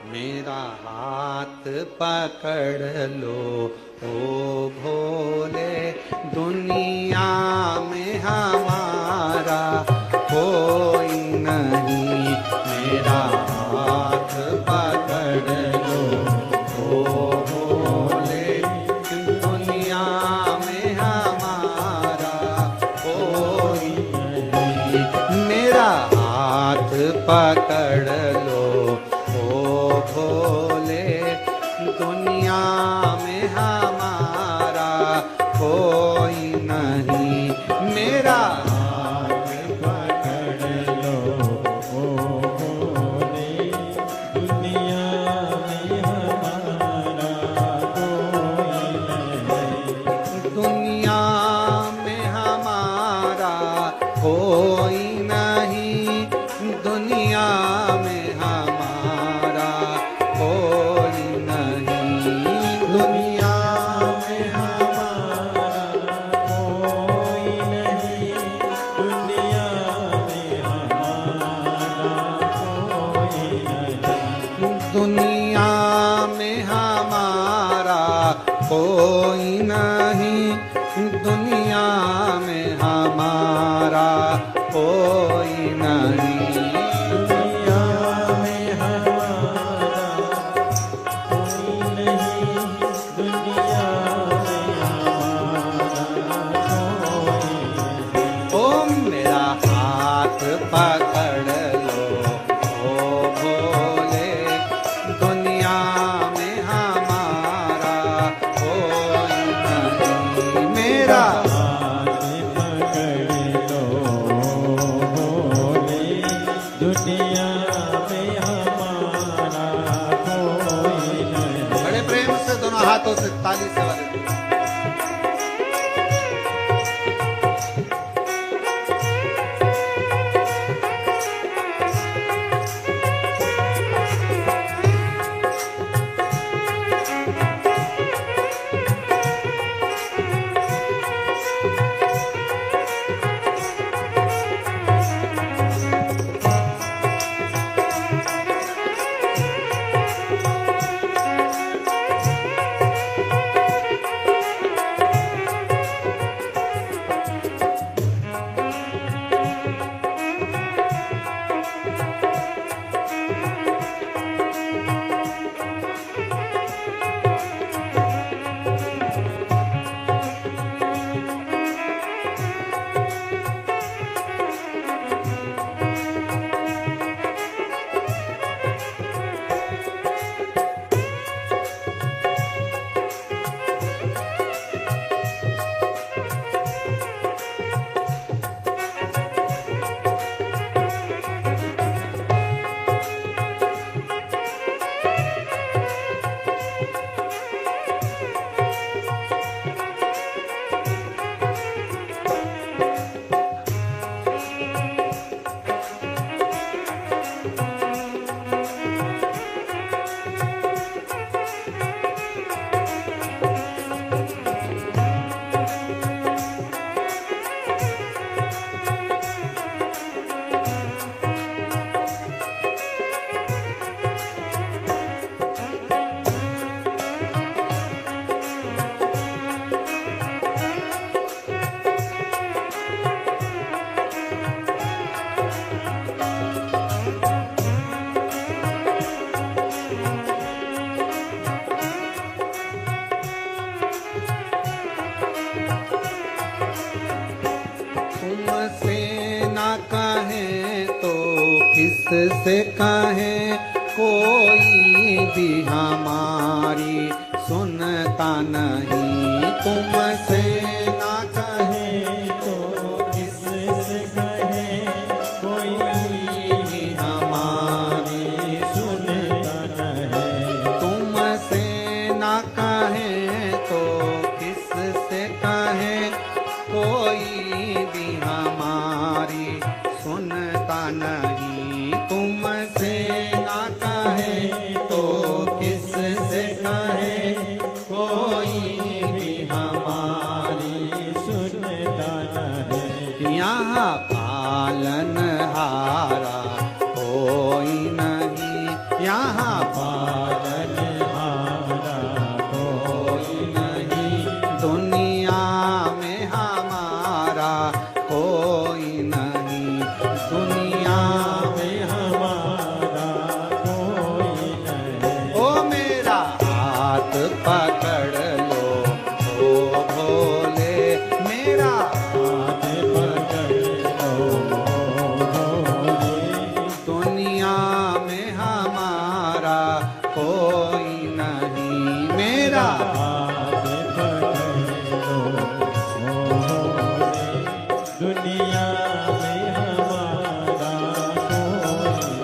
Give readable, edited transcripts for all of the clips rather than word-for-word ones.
मेरा हाथ पकड़ लो ओ भोले, दुनिया में हमारा कोई नहीं। मेरा हाथ पकड़ लो ओ भोले, दुनिया में हमारा कोई नहीं। मेरा हाथ पकड़ लो भोले, दुनिया में हमारा कोई नहीं। मेरा हाथ पकड़ लो ओ भोले, दुनिया में हमारा कोई नहीं। दुनिया में हमारा कोई नहीं, दुनिया में दुनिया में हमारा कोई नहीं, दुनिया में हमारा कोई नहीं। दुनिया में हमारा कोई नहीं, दुनिया में हमारा कोई नहीं। ओ मेरा हाथ पकड़ लो ओ भोले, दुनिया में हमारा कोई नहीं। मेरा हाथ पकड़ लो भोले, दुनिया में हमारा कोई नहीं। बड़े प्रेम से दोनों हाथों से ताली से बजाएं। किससे कहें, कोई भी हमारी सुनता नहीं। तुमसे ना कहें तो किससे कहें, कोई भी हमारी सुनता नहीं। तुमसे ना कहें तो किससे कहें, कोई भी हमारी सुनता नहीं। तुमसे ना कहे तो किससे कहे, कोई भी हमारा यहाँ पालनहारा कोई नहीं, दुनिया में हमारा कोई नहीं, दुनिया में हमारा कोई नहीं। ओ मेरा हाथ पकड़ लो ओ भोले, मेरा हाथ पकड़ लो भोले, दुनिया में हमारा कोई नहीं, मेरा हाथ पकड़ लो भोले, दुनिया में हमारा कोई नहीं।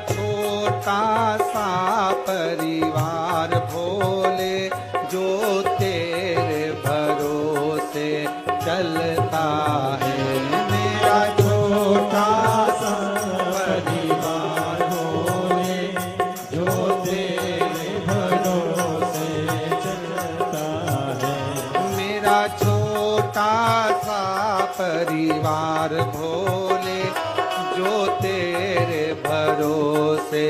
छोटा सा परिवार भोले, जो तेरे भरोसे चलता है। मेरा छोटा सा परिवार भोले, जो तेरे भरोसे चलता है। मेरा छोटा सा परिवार भोले, जो तेरे भरोसे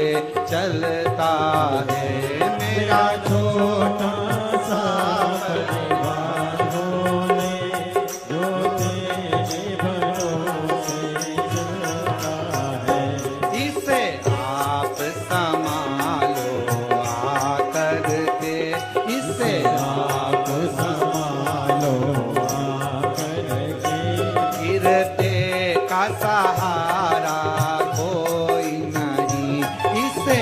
चलता है। मेरा छोटा सा परिवार भोले, जो तेरे भरोसे चलता है। इसे आप संभालो आकर के, इसे आप संभालो आकर के। गिरते का सहारा कोई नहीं, इसे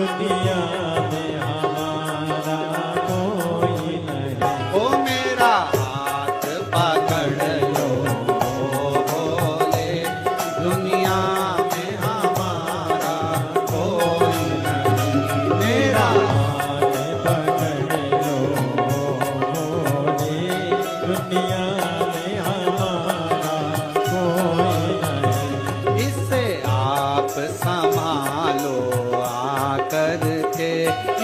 दुनिया में हमारा कोई नहीं। ओ मेरा हाथ पकड़ लो भोले, दुनिया में हमारा कोई नहीं। मेरा हाथ पकड़ लो भोले, दुनिया में हमारा कोई नहीं। इससे आप संभालो आकर के,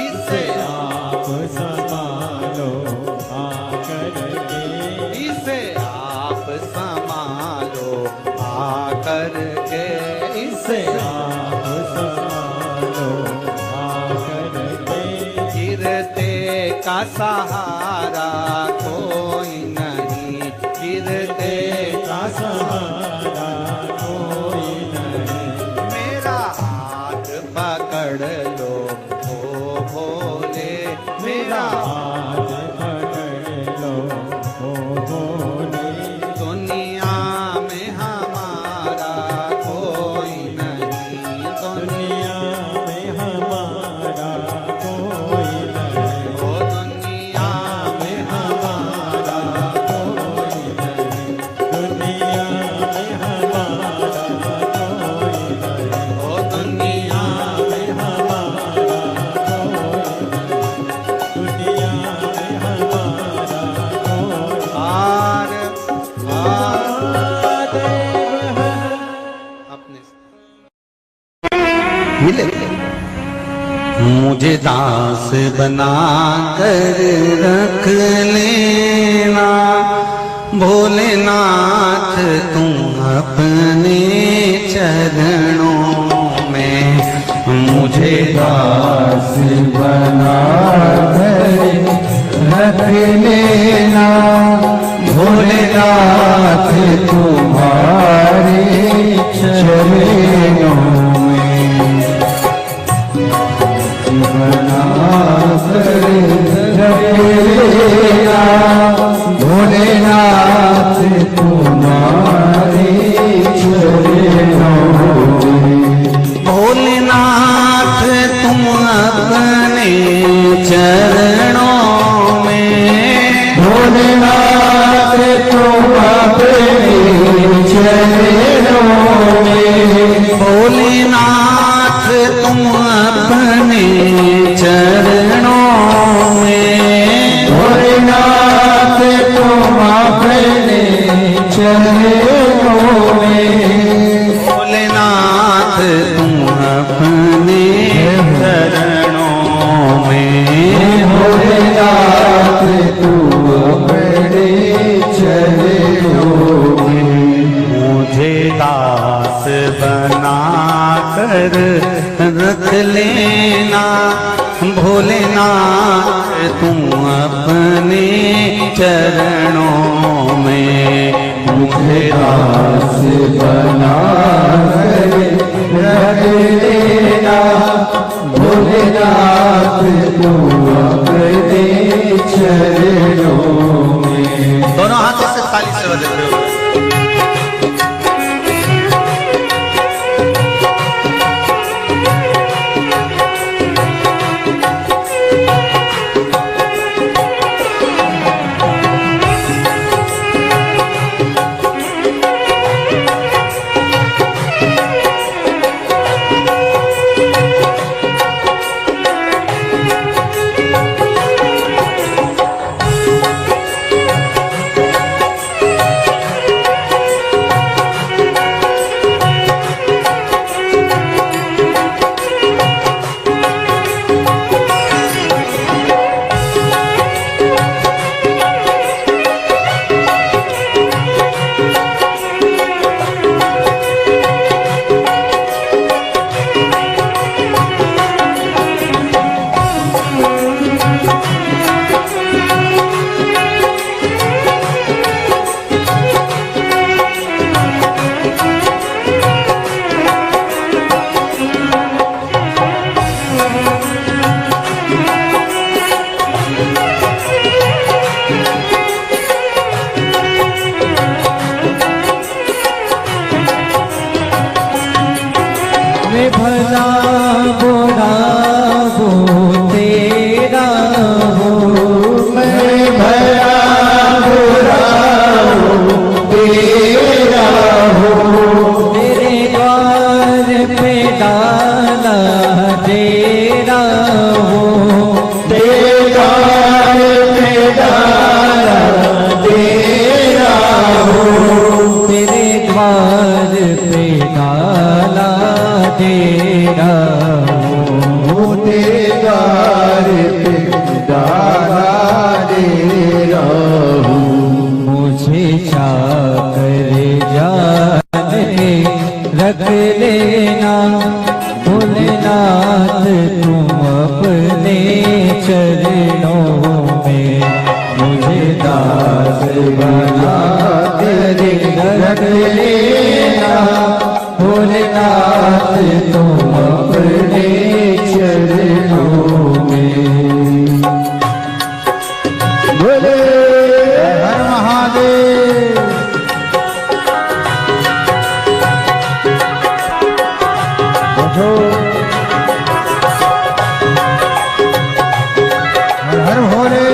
इससे आप संभालो आकर के, इसे आप संभालो आकर के, इसे आप संभालो आकर के। गिरते का सहारा कोई नहीं, गिरते का सहारा कोई नहीं। मेरा हाथ पकड़ लो ओ भोले, मेरा हाथ पकड़ लो ओ भोले, दुनिया में हमारा कोई नहीं, दुनिया में हमारा कोई नहीं। ओ दुनिया में हमारा कोई नहीं, दुनिया में हमारा कोई नहीं। ओ दुनिया में हमारा कोई नहीं, दुनिया में हमारा कोई पार महादेव है। अपने मिले मुझे दास बना कर रख लेना भोलेनाथ, तुम अपने चरणों में मुझे दास बना कर रख लेना भोलेनाथ, तुम्हारे चरणों में बना कर रख लेना भोलेनाथ, तुम्हारे चरणों में। भोलेनाथ तुम अपने चरणों में, भोलेनाथ तुम अपने चरणों में, भोलेनाथ तुम अपने चरणों में, भोलेनाथ तुम अपने चरणों में, भोलेनाथ तुम अपने चरणों में, भोलेनाथ तुम अपने चरणों में। मुझे दास बना कर रख लेना भोलेनाथ, तुम अपने चरणों में। मुझे दास बना कर रख लेना भोलेनाथ, तुम अपने चरणों में। दोनों हाथों से ताली से बजाते हुए दास बना कर रख लेना भोलेनाथ तुम अपने चरणों में। बोले हर महादेव। हर हर भोले।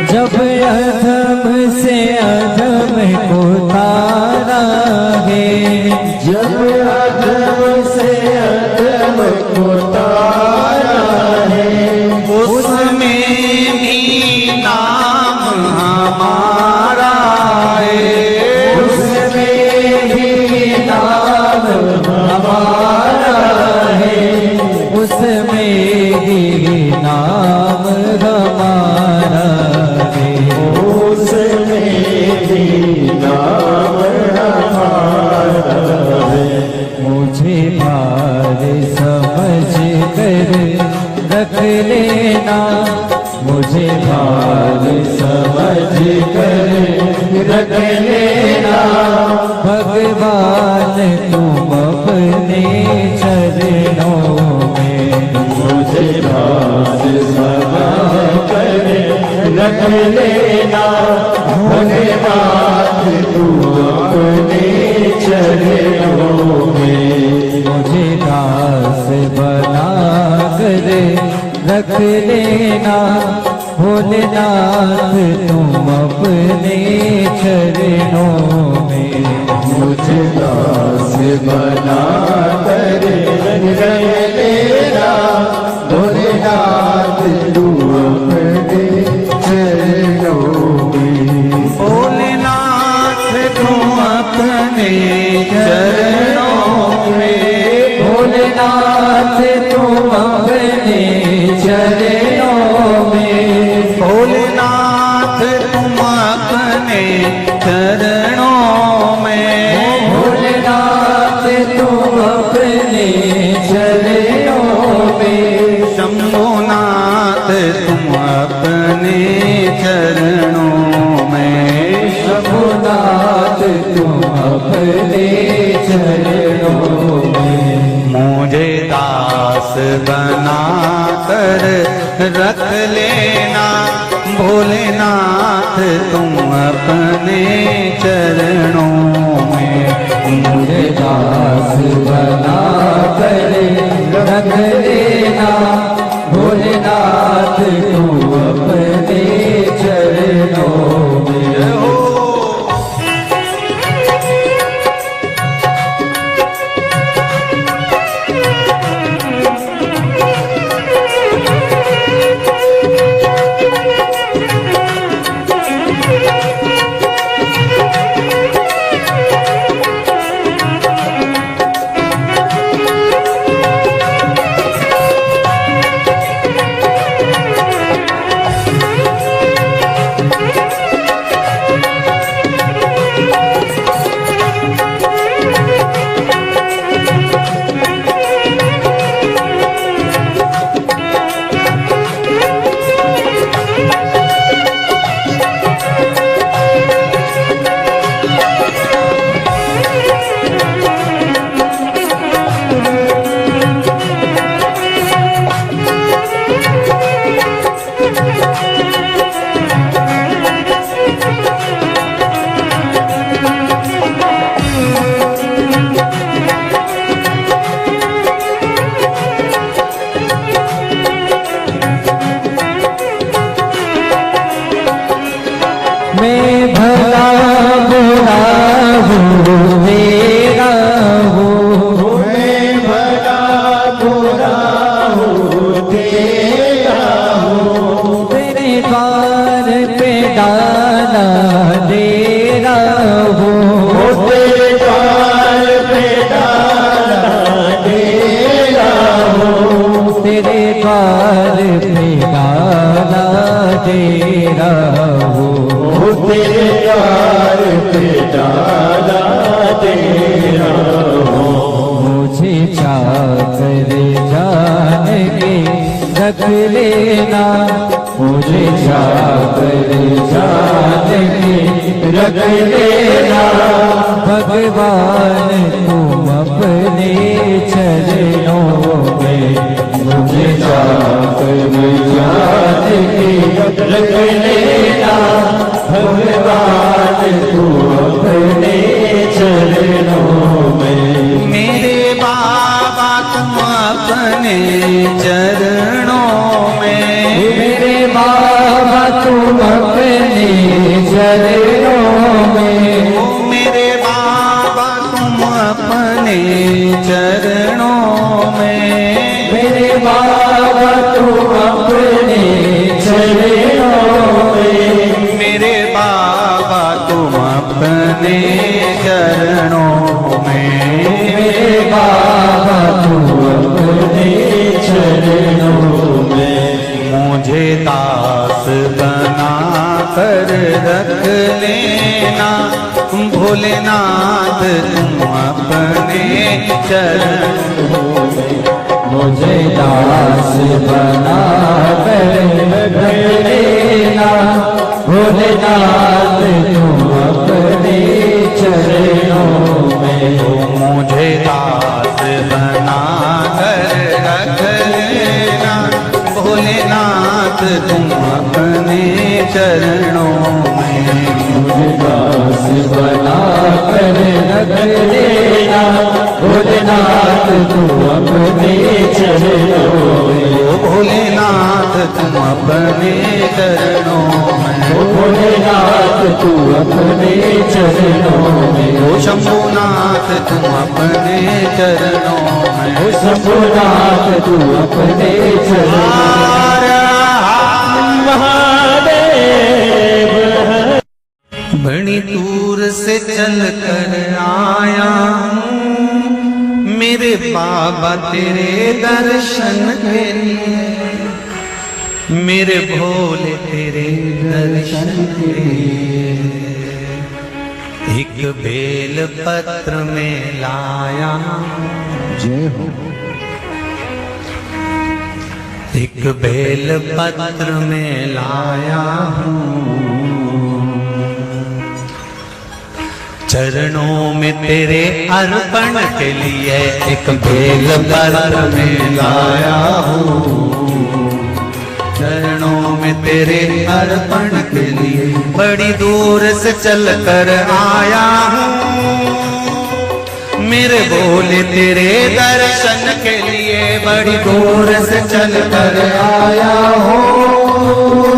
जब अधम से अधम को तारा है, जब अधम से अधम को तारा है, उसमें भी नाम हमारा है, उसमें भी नाम हमारा है, उसमें भी नाम हमारा है, उसमें भी नाम हमारा है। मुझे भार समझ कर रख लेना, मुझे भार समझ कर रख लेना, भगवान तुम अपने चरणों में, मुझे भार समझ कर रख लेना, भगवान तुम अपने चरणों में, मुझे दास बना कर रख लेना, भोलेनाथ तुम अपने चरणों में, मुझे दास बना कर रख लेना, भोलेनाथ तुम अपने चरणों में, भोलेनाथ तुम अपने चरणों में, भोलेनाथ तुम अपने चरणों में, भोलेनाथ तुम अपने चरणों में, भोलेनाथ तुम अपने चरणों में, शंभुनाथ तुम अपने चरणों में, शंभुनाथ तुम अपने चरणों में, मुझे दास बना कर रख लेना, भोलेनाथ तुम अपने चरणों में, मुझे दास बना कर रख लेना, भोलेनाथ तुम अपने चरणों में। हो मैं भला बुरा हूँ तेरा हूँ, मैं भला बुरा हूँ तेरा हूँ, तेरे द्वार पे डाला डेरा हूँ, तेरे द्वार पे डाला डेरा हूँ, तेरे द्वार पे डाला डेरा हूँ, तेरे द्वार पे डाला तेरा हूँ। मुझे चाकर जान के रख लेना, मुझे चाकर जान के रख लेना, भगवान तुम अपने चरणों में, मुझे चाकर जान के रख लेना, भगवान तुम अपने चरणों में। मेरे बाबा तुम अपने चरणों में, मेरे बाबा तुम अपने चरणों में, मेरे बाबा तुम अपने चरणों में, मेरे बाबा तुम अपने चरणों में, मेरे बाबा तुम अपने चरणों में, मेरे बाबा तुम अपने चरणों में। मुझे दास बना कर रख लेना, भोलेनाथ तुम अपने चरणों में, मुझे दास बना कर रख लेना, भोलेनाथ तुम अपने चरणों में, मुझे दास बना कर रख लेना, भोलेनाथ तुम अपने चरणों में, मुझे दास बना कर रख लेना, भोलेनाथ तुम अपने चरणों में, ओ भोलेनाथ तुम अपने चरणों में, ओ भोलेनाथ तू अपने चरणों में, ओ शंभुनाथ तुम अपने चरणों में, ओ शंभुनाथ तू अपने चरणों में। बड़ी दूर से चल कर आया हूँ मेरे बाबा तेरे दर्शन के लिए, मेरे भोले तेरे दर्शन के लिए, एक बेल पत्र में लाया जय हो। एक बेल पत्र में लाया हूँ, चरणों में तेरे अर्पण के लिए एक बेल पत्र में लाया हूँ, चरणों में तेरे अर्पण के लिए बड़ी दूर से चल कर आया हूँ, मेरे भोले तेरे दर्शन के लिए बड़ी दूर से चल कर आया हूँ,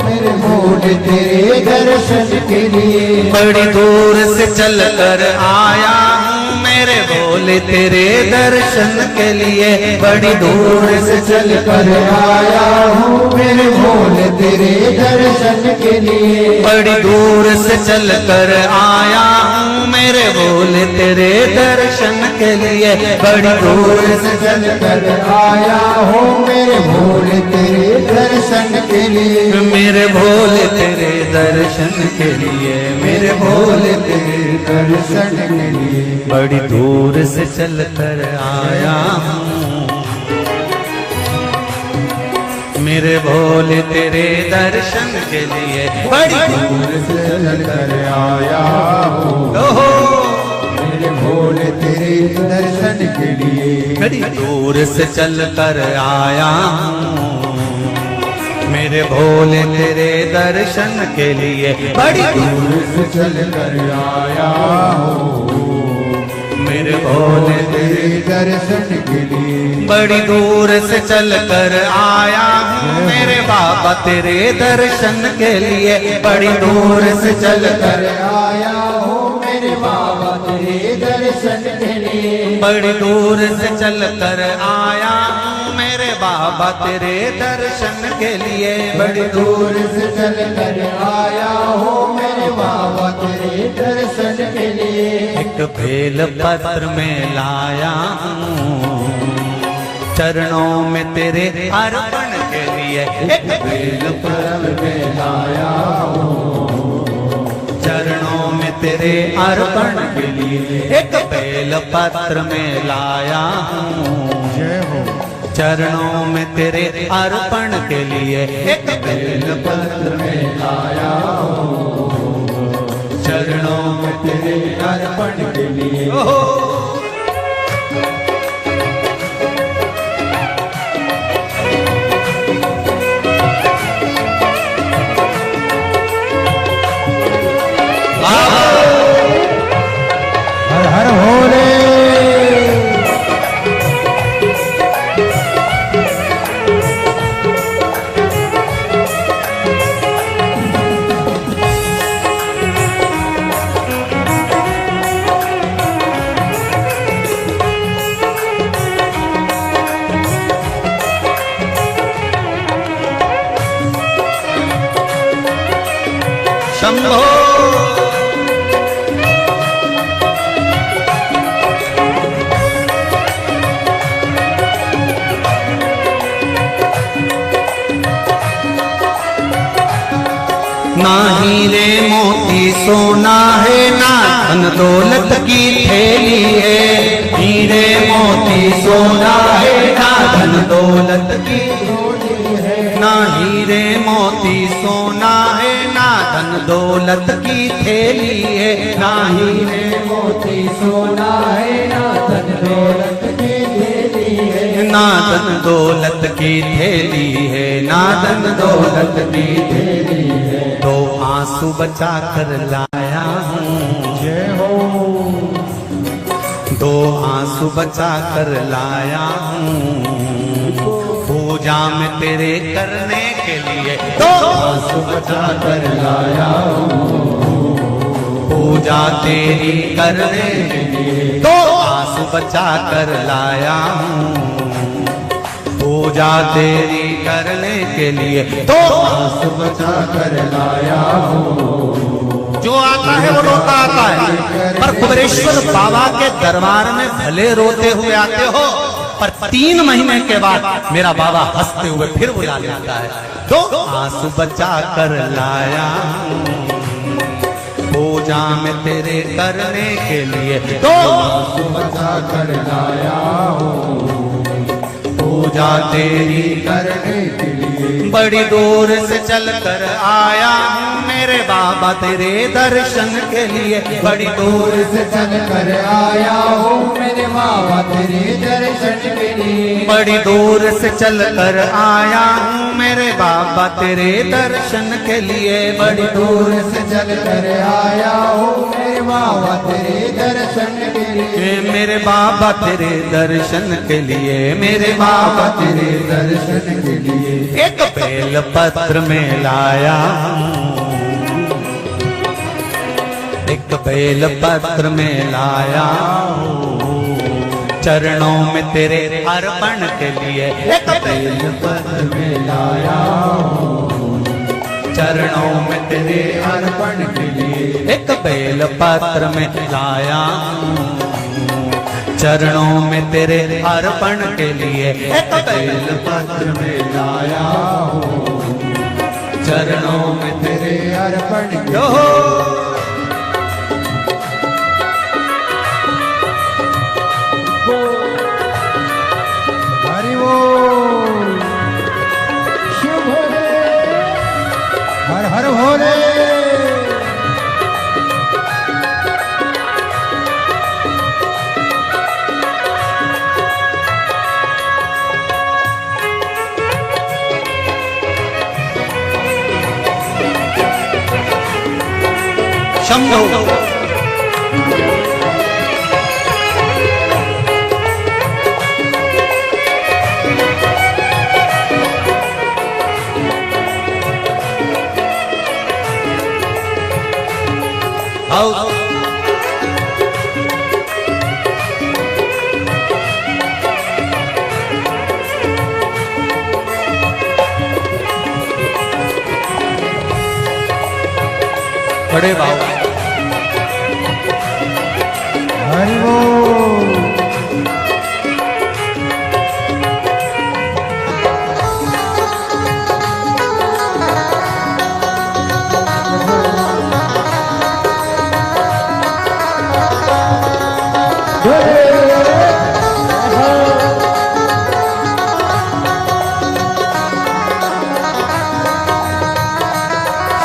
मेरे भोले तेरे दर्शन के लिए बड़ी दूर से चल कर आया हूँ, मेरे भोले तेरे दर्शन के लिए बड़ी दूर से चल कर आया हूँ, मेरे भोले तेरे दर्शन के लिए बड़ी दूर से चल कर आया हूँ, मेरे भोले तेरे दर्शन के लिए बड़ी दूर से चल कर आया हूँ, मेरे भोले तेरे दर्शन के लिए मेरे भोले तेरे दर्शन के लिए, मेरे भोले तेरे दर्शन के लिए बड़ी दूर से चल कर आया हूँ, मेरे भोले तेरे दर्शन के लिए बड़ी दूर से चल कर आया हूँ, ओहो मेरे भोले तेरे दर्शन के लिए बड़ी दूर से चल कर आया हूँ, मेरे भोले तेरे दर्शन के लिए बड़ी दूर से चल कर आया हूँ, मेरे भोले तेरे दर्शन के लिए बड़ी दूर से चल कर आया हूँ, हूँ मेरे बाबा तेरे दर्शन के लिए बड़ी दूर से चल कर आया हूँ मेरे बाबा तेरे दर्शन के लिए। बड़ी दूर से चल कर आया हूँ मेरे बाबा तेरे दर्शन के लिए। बड़ी दूर से चल कर आया हूँ मेरे बाबा तेरे दर्शन के लिए। एक बेल पत्र में लाया हूँ चरणों में तेरे अर्पण के लिए। एक बेल पत्र में लाया हूँ चरणों में तेरे अर्पण के लिए। एक बेल पत्र में लाया हूँ जय हो चरणों में तेरे अर्पण के लिए। एक बेल पत्र में लाया हूँ चरणों में तेरे अर्पण के लिए। हर हर भोले। शंभो ना हीरे मोती सोना है ना धन दौलत की थैली है। हीरे मोती सोना है ना धन दौलत की ना हीरे मोती सोना है ना धन दौलत की थैली है। ना हीरे मोती सोना है ना धन दौलत की थैली है। ना धन दौलत की थैली है ना धन दौलत की थैली है। दो आंसू बचा कर लाया हूँ जय हो दो आंसू बचा कर लाया हूँ पूजा में तेरे करने के लिए। दो आंसू बचा कर लाया हूँ पूजा तेरी करने के लिए। दो आंसू बचा कर लाया हूँ पूजा तेरी करने के लिए। दो आंसू बचा कर लाया हूँ। जो आता है वो रोता आता है, पर कुबेरेश्वर बाबा के दरबार में भले रोते हुए आते हो, पर 3 महीने के बाद मेरा बाबा हंसते हुए फिर बुला लेता है। दो आंसू बचा कर लाया पूजा में तेरे करने के लिए। दो आंसू बचा कर लाया हूँ पूजा तेरी करने के लिए। बड़ी दूर से चल कर आया हूँ मेरे बाबा तेरे दर्शन के लिए। बड़ी दूर से चल कर आया हूँ मेरे बाबा तेरे दर्शन के लिए। बड़ी दूर से चल कर आया हूँ मेरे बाबा तेरे दर्शन के लिए। बड़ी दूर से चल कर आया हूँ मेरे बाबा तेरे दर्शन के लिए। मेरे बाबा तेरे दर्शन के लिए। मेरे बाबा तेरे दर्शन के लिए। एक बेल पत्र में लाया एक बेल पत्र में लाया चरणों में तेरे अर्पण के लिए। एक बेल पत्र में लाया चरणों में तेरे अर्पण के लिए। एक बेल पत्र में लाया चरणों में तेरे अर्पण के लिए। एक बेल पत्र में लाया चरणों में तेरे अर्पण के लिए। हरि बोल शिव भोले हर हर भोले। शंभो भाव बड़े भाव हरि बोल।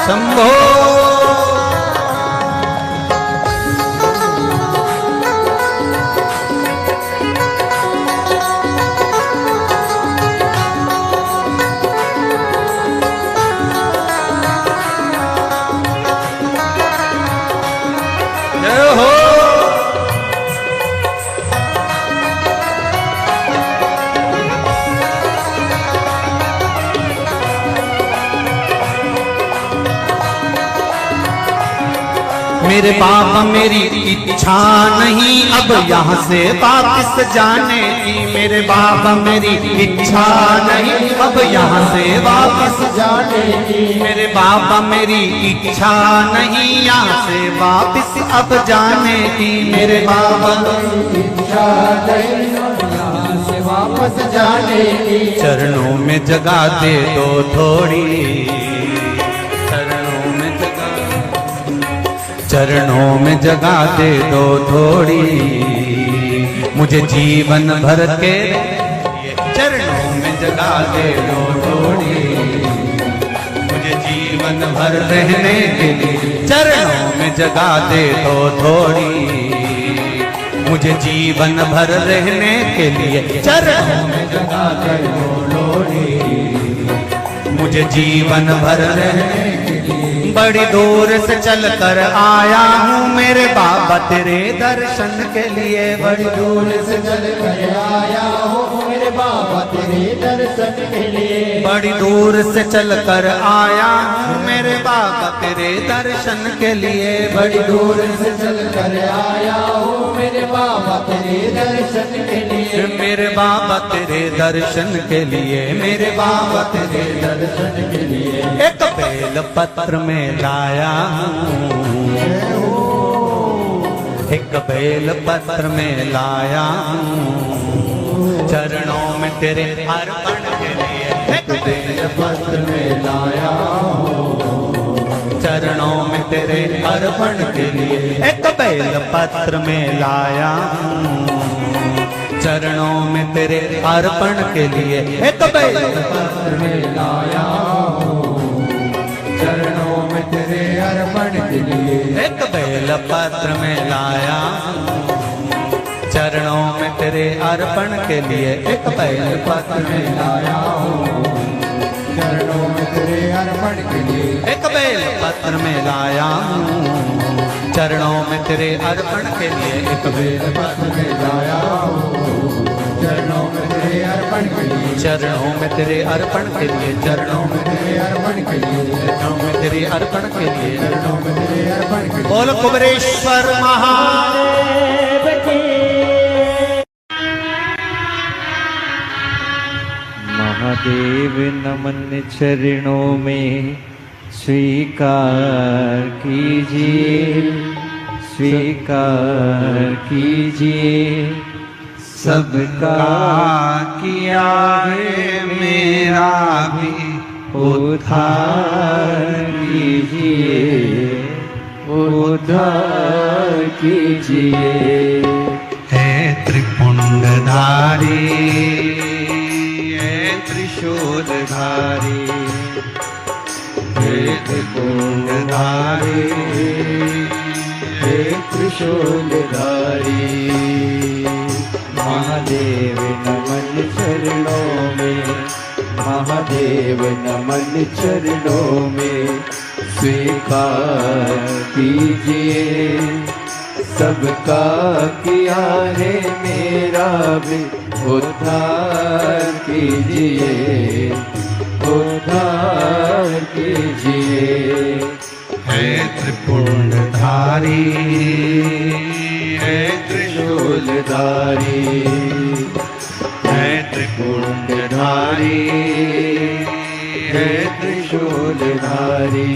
शंभो जय हो। मेरे बाबा मेरी इच्छा नहीं अब यहाँ से वापस जाने की। मेरे बाबा मेरी इच्छा नहीं अब यहाँ से वापस जाने की। मेरे बाबा मेरी इच्छा नहीं यहाँ से वापस अब जाने की। मेरे बाबा इच्छा नहीं यहाँ से वापस जाने की। चरणों में जगा दे दो थोड़ी, चरणों में जगा दे दो थोड़ी, मुझे जीवन भर के चरणों में जगा दे दो थोड़ी, मुझे जीवन भर रहने के लिए चरणों में जगा दे दो थोड़ी, मुझे जीवन भर रहने के लिए चरणों में जगा दे दो थोड़ी, मुझे जीवन भर रहने के लिए। बड़ी दूर से चल कर आया हूँ मेरे बाबा तेरे दर्शन के लिए। बड़ी दूर से चल कर आया हूँ मेरे बाबा तेरे दर्शन के लिए। बड़ी दूर से चल कर आया हूँ मेरे बाबा तेरे दर्शन के लिए। बड़ी दूर से चल कर आया हूँ मेरे बाबा तेरे दर्शन के लिए। मेरे बाबा तेरे दर्शन के लिए, मेरे बाबा तेरे दर्शन के लिए। एक बेल पत्र में लाया हूँ, एक बेल पत्र में लाया हूँ, चरणों में तेरे अर्पण के लिए। एक बेल पत्र में लाया हूँ, चरणों में तेरे अर्पण के लिए। एक बेल पत्र में लाया हूँ, चरणों में तेरे अर्पण के लिए। एक बेल पत्र में लाया हूँ, चरणों में तेरे अर्पण के लिए। एक बेल पत्र में लाया चरणों में तेरे अर्पण के लिए। एक बेल पत्र में लाया हूँ, चरणों में तेरे अर्पण के लिए। एक बेल पत्र में लाया हूँ, चरणों में तेरे अर्पण के लिए। एक बेल पत्र में लाया हूँ, चरणों में तेरे अर्पण के लिए। चरणों में तेरे अर्पण के लिए, चरणों में तेरे अर्पण के लिए, चरणों में तेरे अर्पण के लिए, चरणों में तेरे अर्पण के लिए। बोल कुबरेश्वर महादेव की। महादेव नमन चरणों में स्वीकार कीजिए, स्वीकार कीजिए। सबका किया है मेरा भी उद्धार कीजिए, उद्धार कीजिए। है त्रिपुंडधारी, है त्रिशूलधारी, है त्रिपुंडधारी, हे त्रिशूलधारी। महादेव नमन चरणों में, महादेव नमन चरणों में स्वीकार कीजिए। सबका किया है मेरा भी उद्धार कीजिए, उद्धार कीजिए। है त्रिपुंडधारी, त्रिशूलधारी है त्रिशूलधारी है त्रिकुंडधारी है त्रिशूलधारी।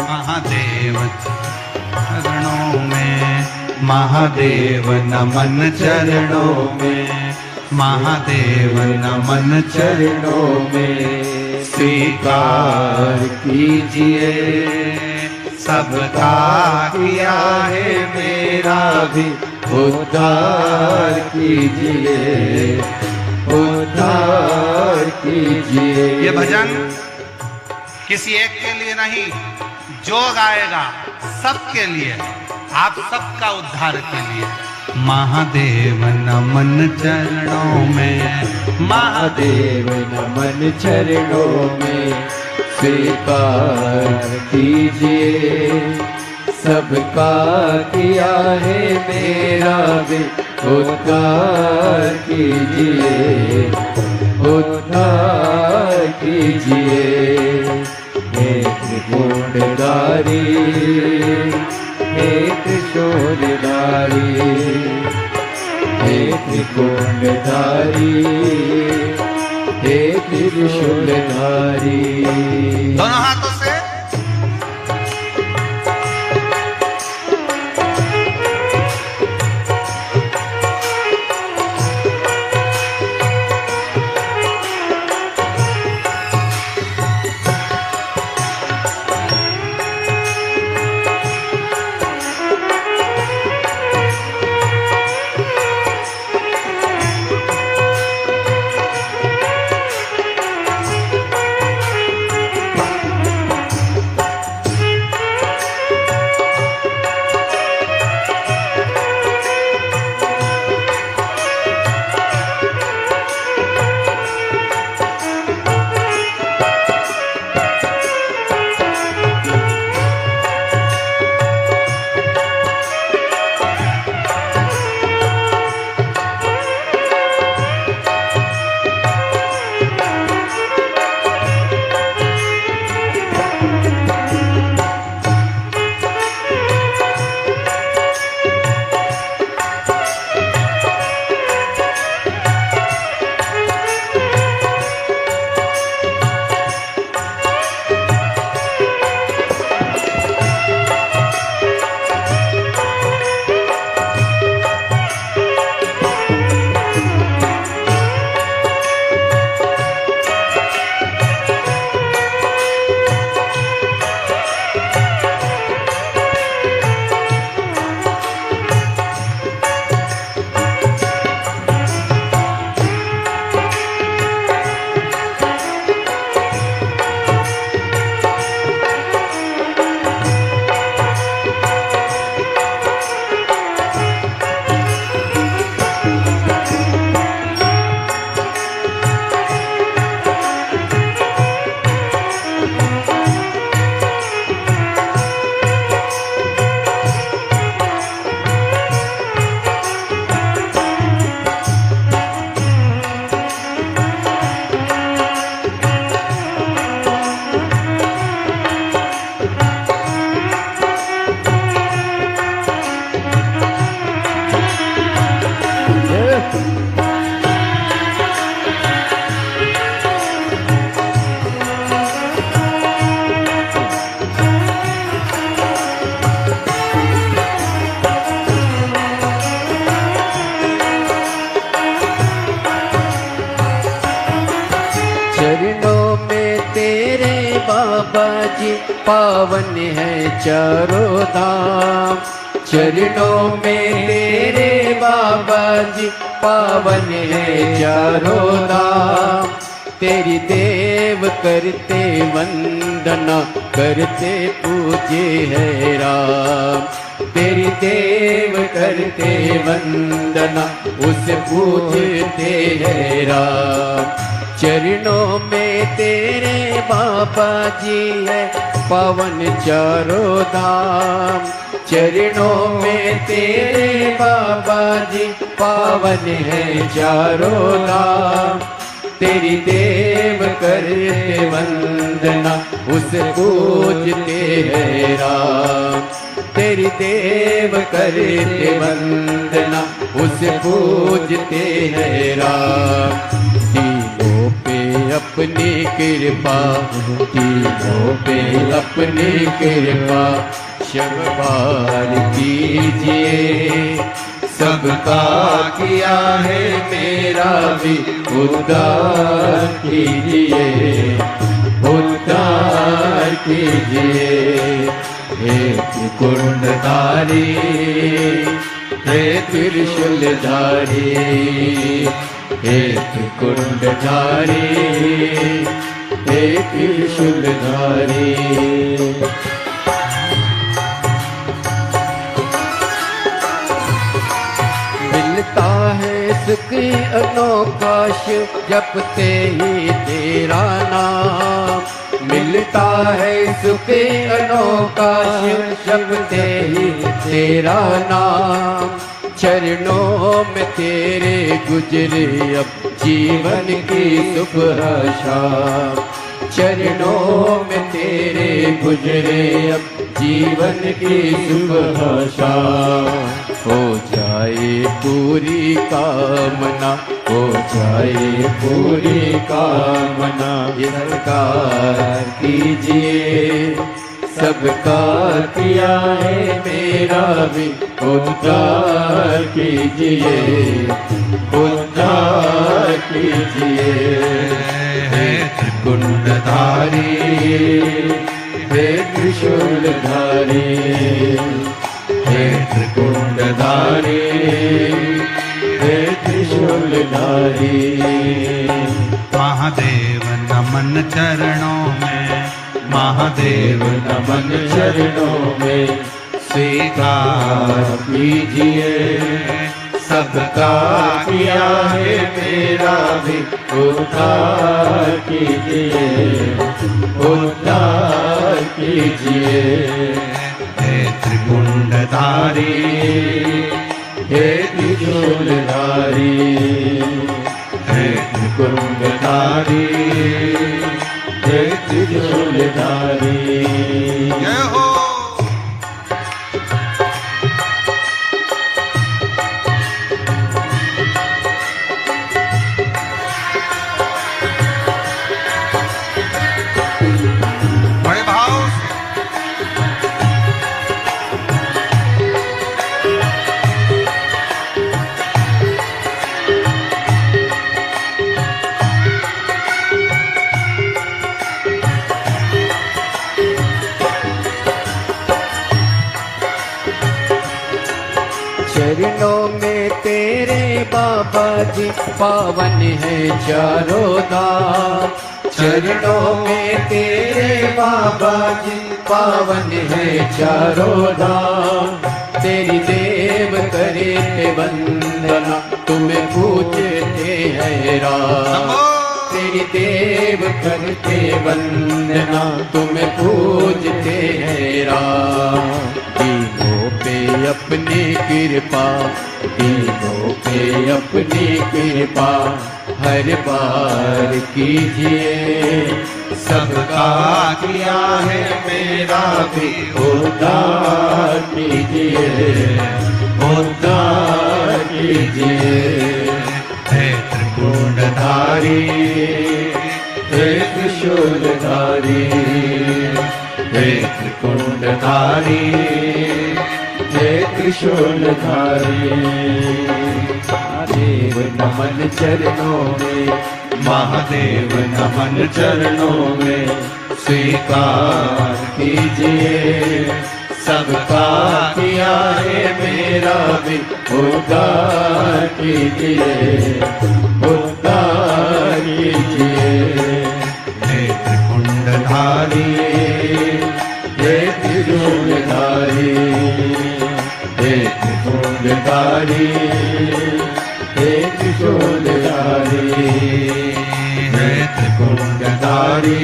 महादेव चरणों में, महादेव नमन चरणों में, महादेव नमन चरणों में स्वीकार कीजिए, सबका किया है मेरा भी उद्धार कीजिए, उद्धार कीजिए। ये भजन किसी एक के लिए नहीं, जो गाएगा सबके लिए, आप सबका उद्धार के लिए। महादेव नमन चरणों में, महादेव नमन चरणों में स्वीकार कीजिए, सबका किया है मेरा भी उद्धार कीजिए, उद्धार कीजिए। हे त्रिपुंडधारी हे त्रिशूलधारी हे त्रिकुंडधारी हे त्रिशूलधारी। दोनों हाथों से बाबा जी पावन है चारों धाम, चरणों में तेरे बाबा जी पावन है चारों धाम। तेरी देव करते वंदना करते पूजे है राम, तेरी देव करते वंदना उसे पूजते है राम। चरणों में तेरे बाबा जी है पावन चारों धाम, चरणों में तेरे बाबा जी पावन है चारों धाम। तेरी देव करते वंदना उसे पूजते है राम, तेरी देव करते वंदना उसे पूजते हैं राम। तीनों पे अपनी कृपा, तीनों पे अपनी कृपा शब्बार कीजिए। सबका किया है मेरा भी उद्धार कीजिए, उद्धार कीजिए। हे त्रिकुंडधारी, हे त्रिशूलधारी, हे त्रिकुंडधारी, हे त्रिशूलधारी। मिलता है सुख अनोखा शिव जपते ही तेरा नाम। मिलता है सुख अनोखा शिव जपते ही तेरा नाम। चरणों में तेरे गुजरे अब जीवन की सुबह शाम। चरणों में तेरे गुजरे अब जीवन की सुबह शाम। हो जाए पूरी कामना, हो जाए पूरी कामना। ये सरकार कीजिए, सबका किया है मेरा भी उद्धार कीजिए, उद्धार कीजिए। हे त्रिकुंडधारी, हे त्रिशूलधारी, हे त्रिकुंडधारी, हे त्रिशूलधारी। महादेव नमन चरणों में, महादेव नमन चरणों में स्वीकार कीजिए। सबका किया है मेरा भी उद्धार कीजिए, उद्धार कीजिए। हे त्रिकुंडधारी, हे त्रिशूलधारी, हे त्रिकुंडधारी, हे त्रिशूलधारी। जय हो। बड़े भाव से। चरणों में तेरे बाबा जी पावन है चारों धाम। चरणों में तेरे बाबा जी पावन है चारों धाम। तेरी देव करे ते वंदना तुम्हें पूजते हैं राम। तेरी देव करते वंदना तुम्हें पूजते हैं राम। तीनों पे अपनी कृपा, तीनों पे अपनी कृपा हर बार कीजिए। सबका किया है मेरा भी उद्धार कीजिए, उद्धार कीजिए। हे त्रिकुंडधारी, हे त्रिशूलधारी, हे त्रिकुंडधारी, हे त्रिशूलधारी। महादेव नमन चरणों में, महादेव नमन चरणों में स्वीकार कीजिए। सबका किया है मेरा भी उद्धार कीजिए, उद्धार कीजिए। हे त्रिकुंडधारी, हे त्रिशूलधारी, हे त्रिशूलधारी, हे त्रिशूलधारी, हे त्रिकुंडधारी,